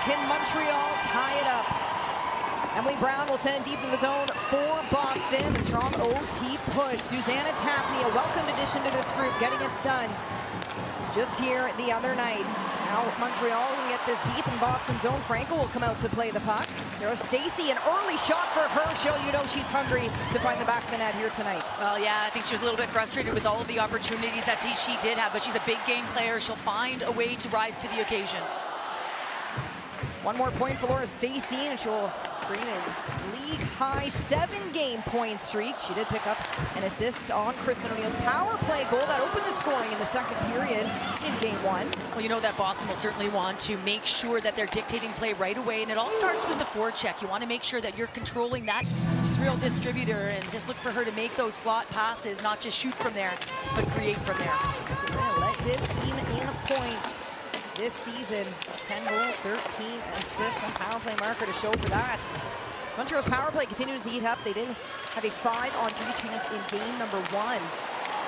Can Montreal tie it up? Emily Brown will send it deep into the zone for Boston. A strong OT push. Susanna Tapney, a welcomed addition to this group, getting it done just here the other night. Now Montreal can get this deep in Boston's zone. Franco will come out to play the puck. Sarah Stacey, an early shot for her. You know she's hungry to find the back of the net here tonight. Well, yeah, I think she was a little bit frustrated with all of the opportunities that she did have, but she's a big game player. She'll find a way to rise to the occasion. One more point for Laura Stacey, and she'll bring a league-high 7-game point streak. She did pick up an assist on Kristen O'Neill's power play goal that opened the scoring in the second period in Game 1. Well, you know that Boston will certainly want to make sure that they're dictating play right away, and it all starts with the forecheck. You want to make sure that you're controlling that. She's a real distributor, and just look for her to make those slot passes, not just shoot from there, but create from there. Let this team in points this season. 10 goals, 13 assists, and power play marker to show for that. As Montreal's power play continues to heat up, they did have a 5-on-3 chance in game number 1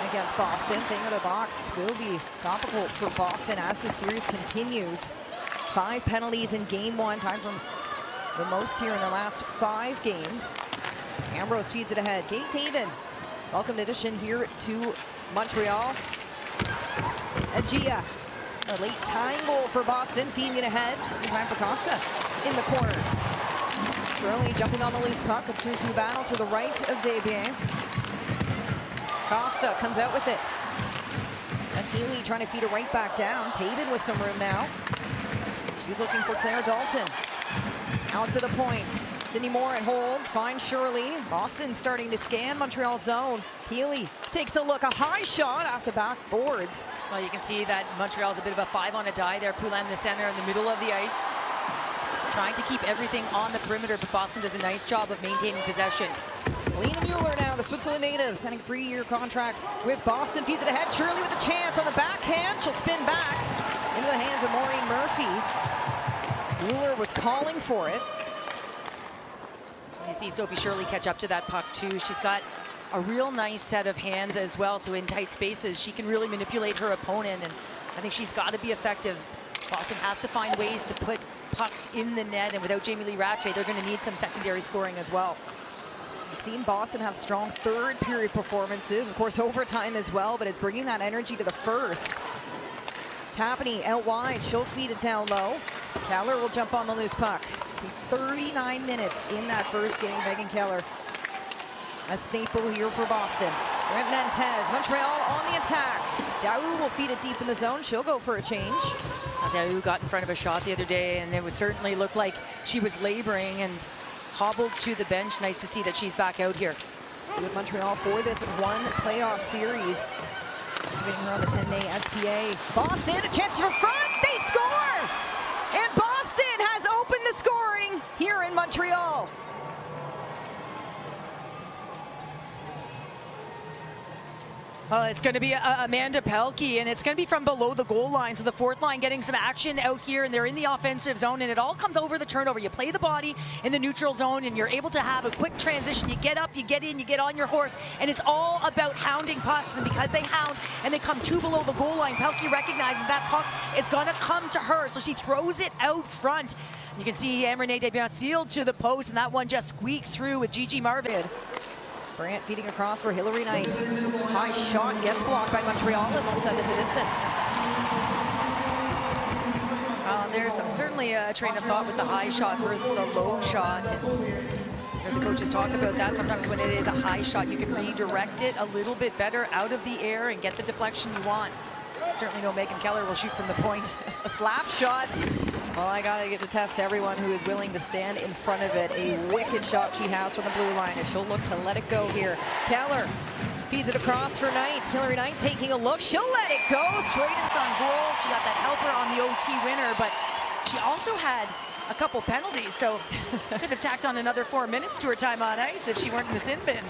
against Boston. Staying out of the box will be topical for Boston as the series continues. 5 penalties in game 1, tied from the most here in the last 5 games. Ambrose feeds it ahead. Kate Taven, welcomed addition here to Montreal. Agia, a late tying goal for Boston, feeding it ahead. Time for Costa in the corner. Shirley jumping on the loose puck, a 2-2 battle to the right of Desbiens. Costa comes out with it. That's Healy trying to feed it right back down. Taven with some room now. She's looking for Claire Dalton. Out to the point. Sydney Moore, it holds, finds Shirley. Boston starting to scan Montreal zone. Healy takes a look, a high shot off the back boards. Well, you can see that Montreal's a bit of a 5-on-a-die there. Poulin in the center in the middle of the ice. Trying to keep everything on the perimeter, but Boston does a nice job of maintaining possession. Lena Mueller now, the Switzerland native, signing a 3-year contract with Boston. Feeds it ahead, Shirley with a chance on the backhand. She'll spin back into the hands of Maureen Murphy. Mueller was calling for it. You see Sophie Shirley catch up to that puck too. She's got a real nice set of hands as well, so in tight spaces she can really manipulate her opponent, and I think she's got to be effective. Boston has to find ways to put pucks in the net, and without Jamie Lee Rattray, they're going to need some secondary scoring as well. We've seen Boston have strong third period performances, of course overtime as well, but it's bringing that energy to the first. Tapney out wide, she'll feed it down low. Keller will jump on the loose puck. 39 minutes in that first game. Megan Keller, a staple here for Boston. Brent Mantez, Montreal on the attack. Daou will feed it deep in the zone. She'll go for a change. Daou got in front of a shot the other day, and it was certainly looked like she was laboring and hobbled to the bench. Nice to see that she's back out here. With Montreal for this one playoff series. Activating her on the 10-day SPA. Boston, a chance for front. They score! And Boston has opened the scoring here in Montreal. Well, it's going to be Amanda Pelkey, and it's going to be from below the goal line. So the fourth line getting some action out here, and they're in the offensive zone, and it all comes over the turnover. You play the body in the neutral zone, and you're able to have a quick transition. You get up, you get in, you get on your horse, and it's all about hounding pucks. And because they hound and they come 2 below the goal line, Pelkey recognizes that puck is going to come to her, so she throws it out front. You can see Renee Desbiens sealed to the post, and that one just squeaks through with Gigi Marvin. Brant feeding across for Hillary Knight. High shot gets blocked by Montreal, and they'll send it the distance. There's certainly a train of thought with the high shot versus the low shot. And the coaches talk about that. Sometimes when it is a high shot, you can redirect it a little bit better out of the air and get the deflection you want. Certainly know Megan Keller will shoot from the point. A slap shot. Well, I gotta get to test everyone who is willing to stand in front of it. A wicked shot she has from the blue line, and she'll look to let it go here. Keller feeds it across for Knight. Hillary Knight taking a look. She'll let it go straight. It's on goal. She got that helper on the OT winner, but she also had a couple penalties, so could have tacked on another 4 minutes to her time on ice if she weren't in the sin bin.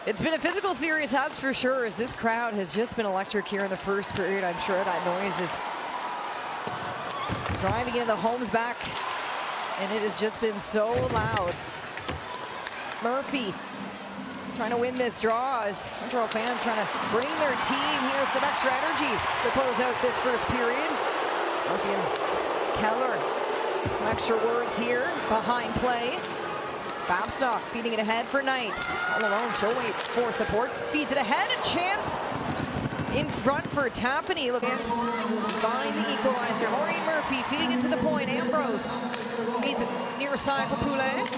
It's been a physical series, that's for sure, as this crowd has just been electric here in the first period. I'm sure that noise is driving into the homes back, and it has just been so loud. Murphy trying to win this draw as Montreal fans trying to bring their team here some extra energy to close out this first period. Murphy and Keller. Some extra words here behind play. Babstock feeding it ahead for Knight. All alone, she'll wait for support. Feeds it ahead, a chance in front for Tapani. Look, find the equalizer. Maureen Murphy feeding it to the point. Ambrose feeds it near side for Poulet.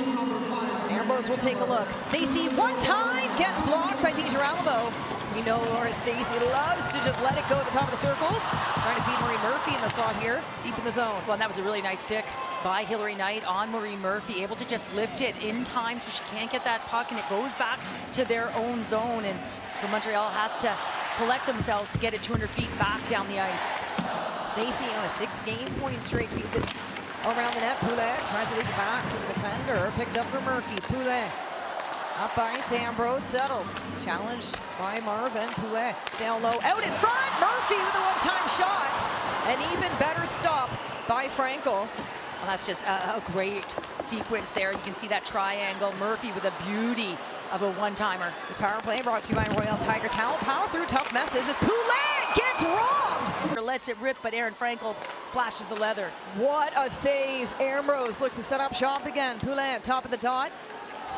Ambrose will take a look. Stacey, one time, gets blocked by DiGirolamo. We know Laura Stacey loves to just let it go at the top of the circles. Trying to feed Maureen Murphy in the slot here, deep in the zone. Well, and that was a really nice stick by Hilary Knight on Maureen Murphy, able to just lift it in time so she can't get that puck, and it goes back to their own zone. And so Montreal has to collect themselves to get it 200 feet back down the ice. Stacey on a 6-game point streak, feeds it around the net. Poulet tries to lead it back to the defender, picked up for Murphy. Poulet up ice, Ambrose settles. Challenged by Marvin. Poulet down low, out in front. Murphy with a one-time shot. An even better stop by Frankel. Well, that's just a great sequence there. You can see that triangle. Murphy with a beauty of a one-timer. This power play brought to you by Royal Tiger Towel. Power through tough messes as Poulet gets robbed. Lets it rip, but Aaron Frankel flashes the leather. What a save. Ambrose looks to set up shop again. Poulet at top of the dot.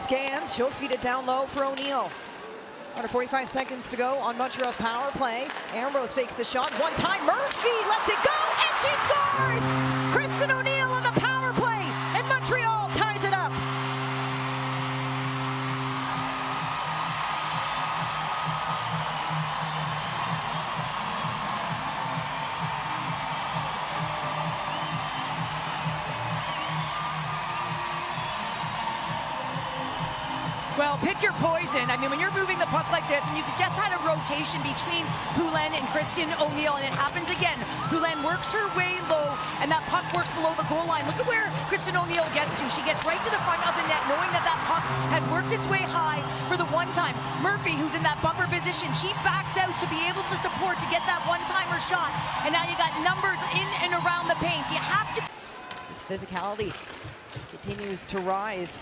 Scans, she'll feed it down low for O'Neill. Under 45 seconds to go on Montreal's power play. Ambrose fakes the shot. One time, Murphy lets it go, and she scores! Kristen O'Neill on the power play, and Montreal ties it up. Well, pick your poison. I mean, when you're moving the puck like this, and you just had a rotation between Poulin and Kristen O'Neill, and it happens again. Poulin works her way low, and that puck works below the goal line. Look at where Kristen O'Neill gets to. She gets right to the front of the net, knowing that that puck has worked its way high for the one time. Murphy, who's in that bumper position, she backs out to be able to support, to get that one-timer shot. And now you got numbers in and around the paint. You have to... This physicality continues to rise.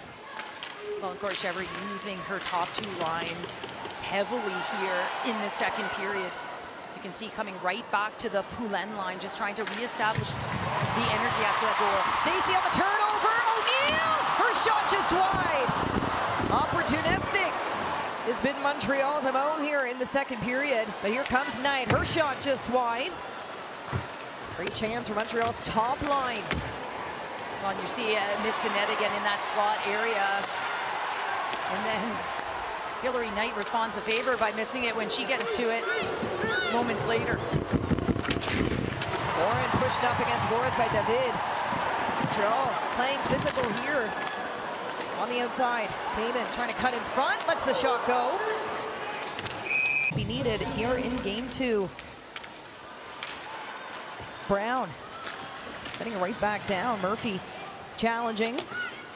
Well, of course, Chevry using her top two lines heavily here in the second period. You can see coming right back to the Poulin line, just trying to reestablish the energy after that goal. Stacey on the turnover. O'Neill! Her shot just wide. Opportunistic has been Montreal's MO here in the second period. But here comes Knight. Her shot just wide. Great chance for Montreal's top line. Well, and you see miss the net again in that slot area. And then Hilary Knight responds a favor by missing it when she gets to it moments later. Warren pushed up against boards by David. Montreal playing physical here on the outside. Payman trying to cut in front, lets the shot go. Be needed here in game two. Brown setting it right back down. Murphy challenging.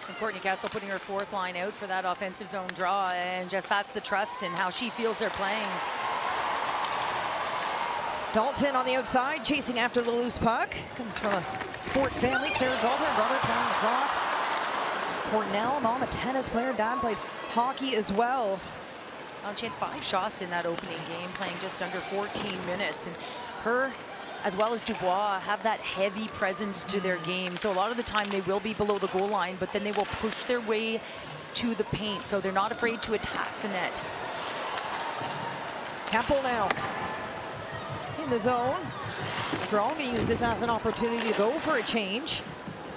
And Courtney Kessel putting her fourth line out for that offensive zone draw, and just that's the trust in how she feels they're playing. Dalton on the outside, chasing after the loose puck. Comes from a sport family. Claire Dalton, brother playing lacrosse. Cornell, mom a tennis player, dad played hockey as well. She had 5 shots in that opening game, playing just under 14 minutes. And her, as well as Dubois, have that heavy presence to their game. So a lot of the time they will be below the goal line, but then they will push their way to the paint. So they're not afraid to attack the net. Keppel now in the zone. Strong going to use this as an opportunity to go for a change.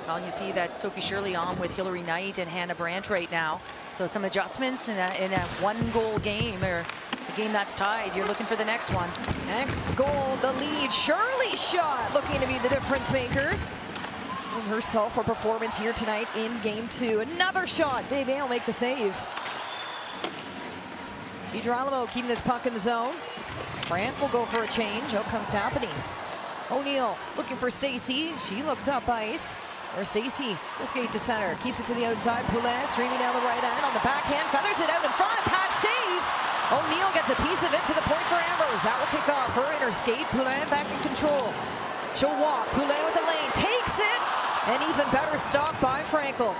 Well, you see that Sophie Shirley on with Hilary Knight and Hannah Brandt right now. So some adjustments in a one-goal game, or a game that's tied. You're looking for the next one. Next goal, the lead. Shirley's shot looking to be the difference maker. And herself a performance here tonight in game two. Another shot. Dave will make the save. DiGirolamo keeping this puck in the zone. Brandt will go for a change. Out comes Tapani. O'Neill looking for Stacey. She looks up ice. Or Stacey will skate to center. Keeps it to the outside. Poulet streaming down the right end on the backhand. Feathers it out in front. Pad save. O'Neill gets a piece of it to the point for Ambrose. That will kick off her inner skate. Poulet back in control. She'll walk. Poulet with the lane. Takes it. An even better stop by Frankel.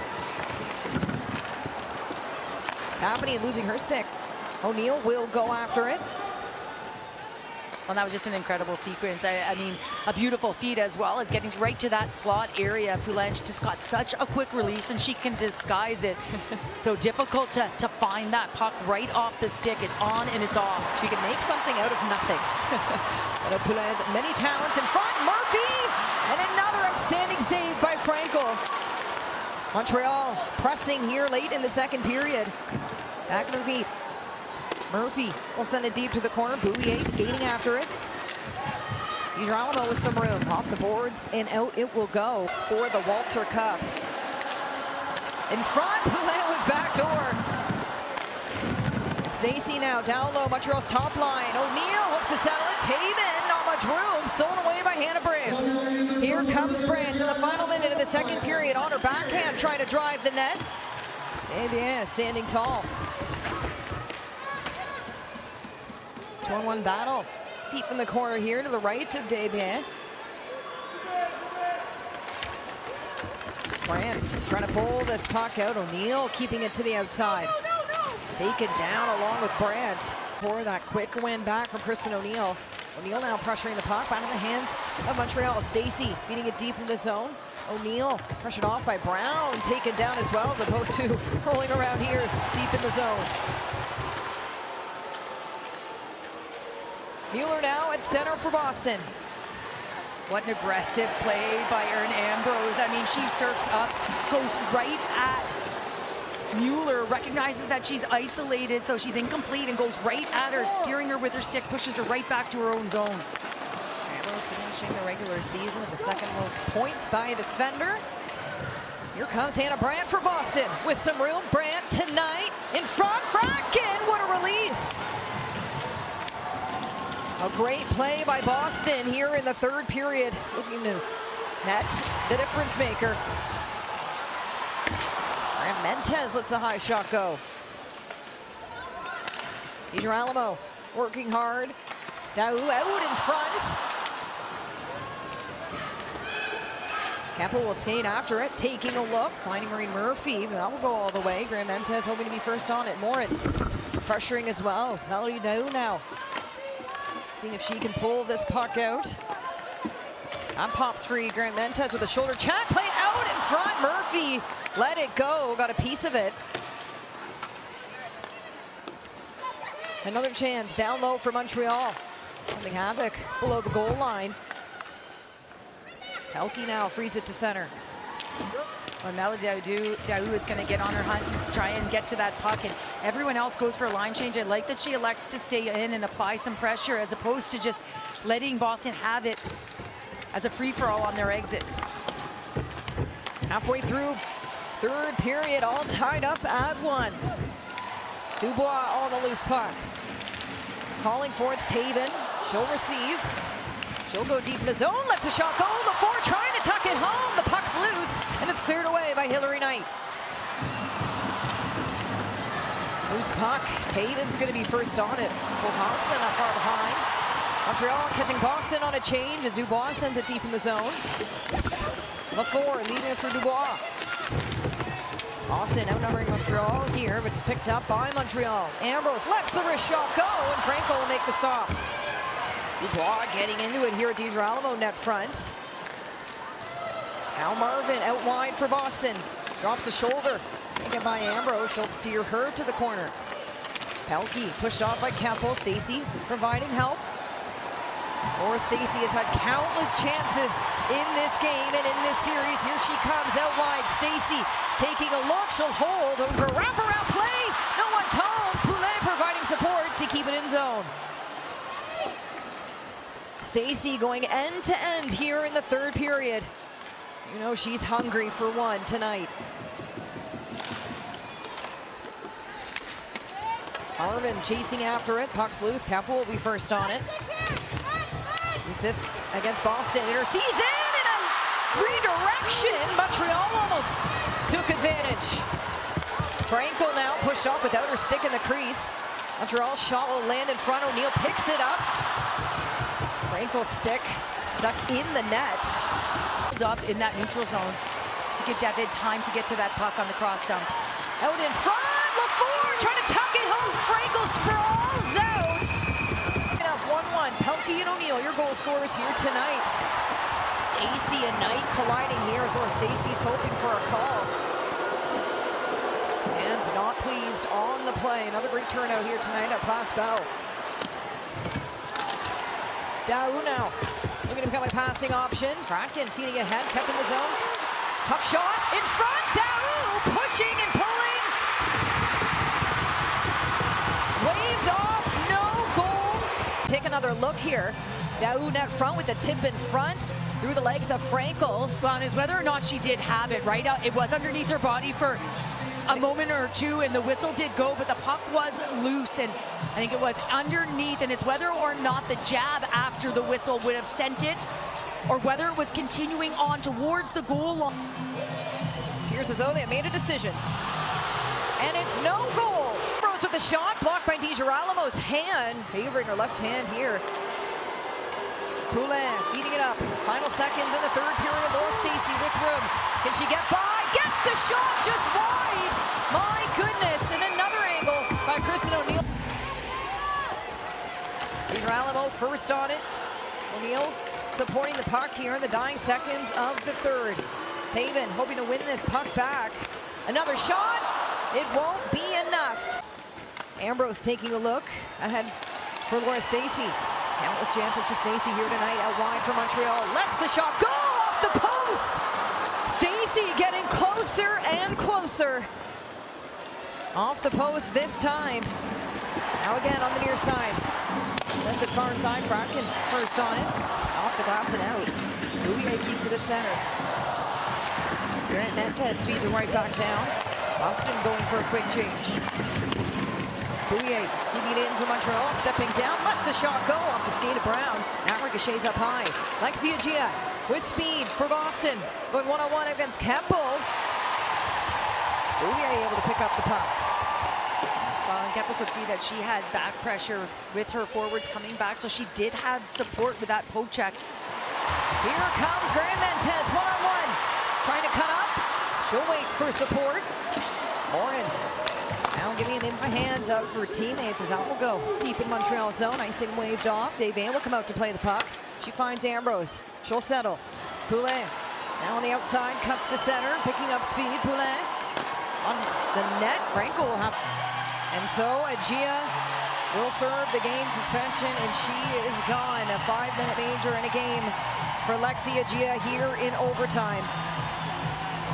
Tapani losing her stick. O'Neill will go after it. Well, that was just an incredible sequence. I mean, a beautiful feat as well as getting right to that slot area. Poulin just got such a quick release, and she can disguise it. So difficult to find that puck right off the stick. It's on and it's off. She can make something out of nothing. One of Poulin's many talents in front. Murphy! And another outstanding save by Frankel. Montreal pressing here late in the second period. Back in the deep. Murphy will send it deep to the corner. Bouillet skating after it. DiGirolamo with some room. Off the boards and out it will go for the Walter Cup. In front, Poulin was backdoor. Stacey now down low, Montreal's top line. O'Neill hopes to settle it. Taven, not much room. Stolen away by Hannah Brandt. Here comes Brandt in the final minute of the second period. On her backhand, trying to drive the net. Desbiens standing tall. 2-on-1 battle. Deep in the corner here to the right of Desbiens. Brandt trying to pull this puck out. O'Neill keeping it to the outside. Taken down along with Brandt. For that quick win back from Kristen O'Neill. O'Neill now pressuring the puck out of the hands of Montreal. Stacey beating it deep in the zone. O'Neill pressured off by Brown. Taken down as well. The both two rolling around here deep in the zone. Mueller now at center for Boston. What an aggressive play by Erin Ambrose. I mean, she surfs up, goes right at Mueller, recognizes that she's isolated, so she's incomplete, and goes right at her, steering her with her stick, pushes her right back to her own zone. Ambrose finishing the regular season with the second most points by a defender. Here comes Hannah Brandt for Boston with some room. Brandt tonight in front. Fracken, what a release. A great play by Boston here in the third period. Looking to net the difference maker. Mentez lets the high shot go. DiGirolamo working hard. Daou out in front. Keppel will skate after it, taking a look, finding Maureen Murphy. That will go all the way. Graham Mentez hoping to be first on it. Morin pressuring as well. Melody Daou now. Seeing if she can pull this puck out. That pops free. Grant Mentez with a shoulder check. Play out in front. Murphy let it go. Got a piece of it. Another chance down low for Montreal. Causing havoc below the goal line. Pelkey now frees it to center. Well, Melody Daou is going to get on her hunt to try and get to that puck, and everyone else goes for a line change. I like that she elects to stay in and apply some pressure as opposed to just letting Boston have it as a free-for-all on their exit. Halfway through third period, all tied up at 1. Dubois on the loose puck. Calling for it's Taven. She'll receive. She'll go deep in the zone, lets a shot go. The forward trying to tuck it home. The puck's loose, and it's cleared away by Hillary Knight. Loose puck. Taven's going to be first on it. Boston not far behind. Montreal catching Boston on a change as Dubois sends it deep in the zone. LaFour leaving it for Dubois. Boston outnumbering Montreal here, but it's picked up by Montreal. Ambrose lets the wrist shot go, and Franco will make the stop. Dubois getting into it here at DiGirolamo net front. Now Marvin out wide for Boston. Drops the shoulder. Taken by Ambrose. She'll steer her to the corner. Pelkey pushed off by Keppel. Stacey providing help. Or Stacey has had countless chances in this game and in this series. Here she comes out wide. Stacey taking a look. She'll hold over wraparound play. No one's home. Poulin providing support to keep it in zone. Stacey going end to end here in the third period. You know she's hungry for one tonight. Marvin chasing after it. Puck's loose. Keppel will be first on it. This against Boston. Intercedes in a redirection. Montreal almost took advantage. Frankel now pushed off without her stick in the crease. Montreal's shot will land in front. O'Neill picks it up. Frankel's stick stuck in the net. Up in that neutral zone to give David time to get to that puck on the cross dump. Out in front. LaFour trying to tuck it home. Frankel sprawls out. 1-1. Pelkey scores here tonight. Stacey and Knight colliding here, so Stacey's hoping for a call. And not pleased on the play. Another great turnout here tonight at Place Bell. Daou now looking to become a passing option. Kraken feeding ahead, kept in the zone. Tough shot in front. Daou pushing and pulling. Waved off, no goal. Take another look here. Daou net front with the tip in front through the legs of Frankel. Well, and it's whether or not she did have it, right? It was underneath her body for a moment or two, and the whistle did go, but the puck was loose, and I think it was underneath, and it's whether or not the jab after the whistle would have sent it, or whether it was continuing on towards the goal line. Here's as though they made a decision. And it's no goal. Rose with the shot, blocked by DiGirolamo's hand, favoring her left hand here. Poulin feeding it up. Final seconds in the third period. Laura Stacey with room. Can she get by? Gets the shot just wide. My goodness. And another angle by Kristen O'Neill. DiGirolamo first on it. O'Neill supporting the puck here in the dying seconds of the third. Taven hoping to win this puck back. Another shot. It won't be enough. Ambrose taking a look ahead for Laura Stacey. Countless chances for Stacey here tonight, out wide for Montreal. Lets the shot go off the post. Stacey getting closer and closer. Off the post this time. Now again on the near side. Sends it far side. Kraken first on it. Off the glass and out. Bouvier keeps it at center. Grant Mentes feeds it right back down. Boston going for a quick change. Bouvier keeping it in for Montreal, stepping down, lets the shot go off the skate of Brown. Now ricochets up high. Lexia Gia with speed for Boston, going one-on-one against Keppel. Bouvier able to pick up the puck. Well, and Keppel could see that she had back pressure with her forwards coming back, so she did have support with that poke check. Here comes Grant Mentes, one-on-one, trying to cut up. She'll wait for support. Morin now giving it in the hands of her teammates as out will go. Deep in Montreal zone, icing waved off. Devane will come out to play the puck. She finds Ambrose. She'll settle. Poulin now on the outside, cuts to center, picking up speed. Poulin on the net. Frankel will have. And so Agia will serve the game suspension, and she is gone. A 5-minute major in a game for Lexia Gia here in overtime.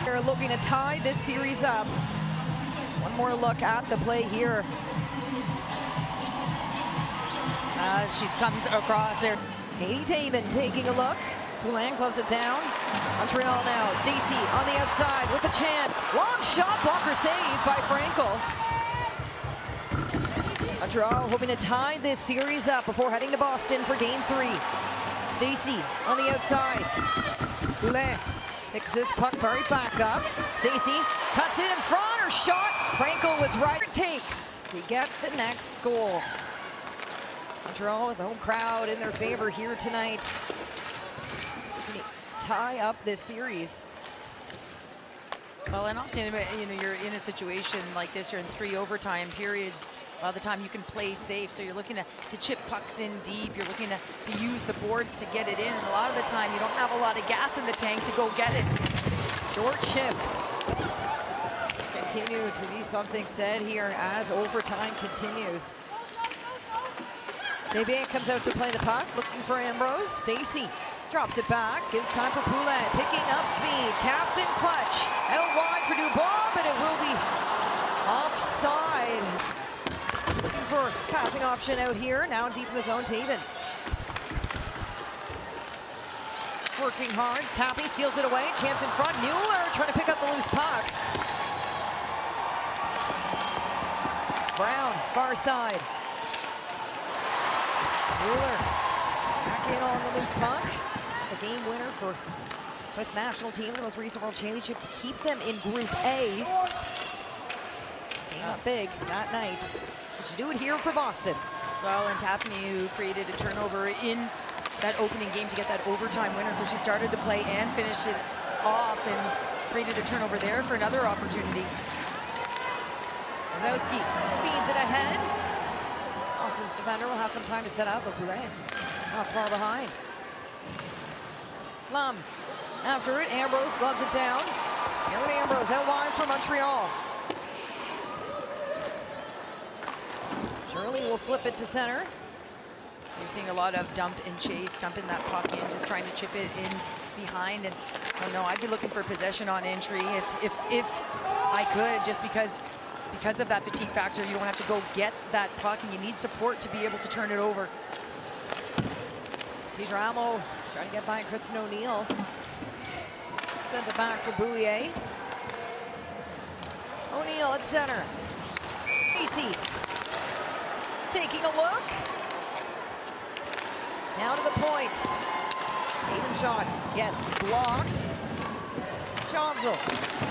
They're looking to tie this series up. One more look at the play here. She comes across there. Katie Taven taking a look. Poulin closes it down. Montreal now. Stacey on the outside with a chance. Long shot, blocker save by Frankel. Montreal hoping to tie this series up before heading to Boston for game 3. Stacey on the outside. Poulin picks this puck right back up. Stacey cuts it in front. Her shot. Frankel was right. It takes to get the next goal. Montreal with the home crowd in their favor here tonight. Tie up this series. Well, and often, you know, you're in a situation like this, you're in 3 overtime periods. A lot of the time you can play safe, so you're looking to chip pucks in deep. You're looking to use the boards to get it in, and a lot of the time you don't have a lot of gas in the tank to go get it. Short shifts continue to be something said here as overtime continues. Devane comes out to play the puck, looking for Ambrose. Stacey drops it back, gives time for Poulin, picking up speed. Captain clutch, out wide for Dubois, but it will be offside. Looking for passing option out here, now deep in the zone, Taven. Working hard, Tappy steals it away, chance in front, Mueller trying to pick up the loose puck. Brown, far side. Mueller back in on the loose puck. The game winner for Swiss national team, the most recent World Championship, to keep them in Group A. Came up big that night. Did she do it here for Boston? Well, and Tapney, who created a turnover in that opening game to get that overtime winner, so she started the play and finished it off and created a turnover there for another opportunity. Kozowski feeds it ahead. Boston's defender will have some time to set up, but Poulin not far behind. Lum after it, Ambrose gloves it down. Erin Ambrose out wide for Montreal. Shirley will flip it to center. You're seeing a lot of dump and chase, dumping that puck in, just trying to chip it in behind. And I don't know, I'd be looking for possession on entry if I could, just because of that fatigue factor. You don't have to go get that puck, and you need support to be able to turn it over. Pietramo trying to get by Kristen O'Neill. Sent it back for Boulier. O'Neill at center. Stacey taking a look. Now to the point. Even shot gets blocked. Shamsel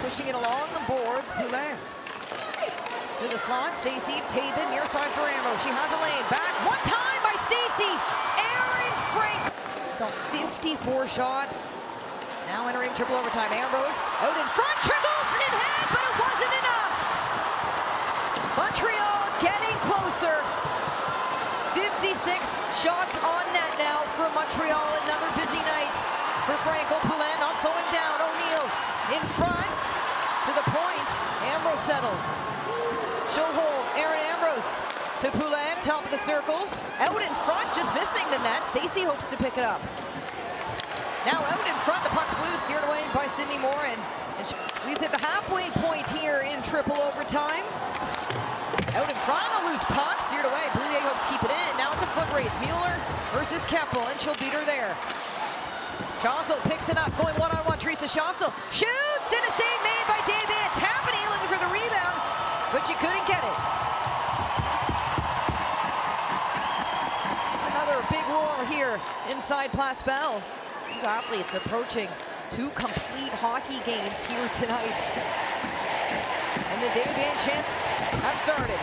pushing it along the boards. Poulin to the slot. Stacey Tabin near side for Ambrose. She has a lane. Back one time by Stacey. Erin Frank. So 54 shots. Now entering triple overtime. Ambrose out in front. Triggles in hand, but it wasn't enough. Montreal getting closer. 56 shots on net now for Montreal. Another busy night for Franco. Poulin not slowing down. O'Neill in front to the point. Ambrose settles. She'll hold Erin Ambrose to Poulin, top of the circles. Out in front, just missing the net. Stacey hopes to pick it up. Now out in front, the puck's loose, steered away by Sydney Moore. And we've hit the halfway point here in triple overtime. Out in front, a loose puck, steered away. Boulier hopes to keep it in. Now it's a foot race. Mueller versus Keppel, and she'll beat her there. Shamsel picks it up, going one-on-one. Teresa Shamsel shoots, and a save made by David Tappany, looking for the rebound, but she couldn't get it. Another big roar here inside Place Bell. These athletes approaching 2 complete hockey games here tonight. And the David chants have started.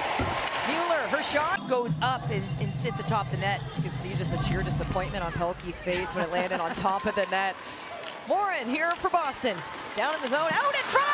Mueller, her shot Goes up and sits atop the net. You can see just the sheer disappointment on Pelkey's face when it landed on top of the net. Morin here for Boston. Down in the zone, out in front!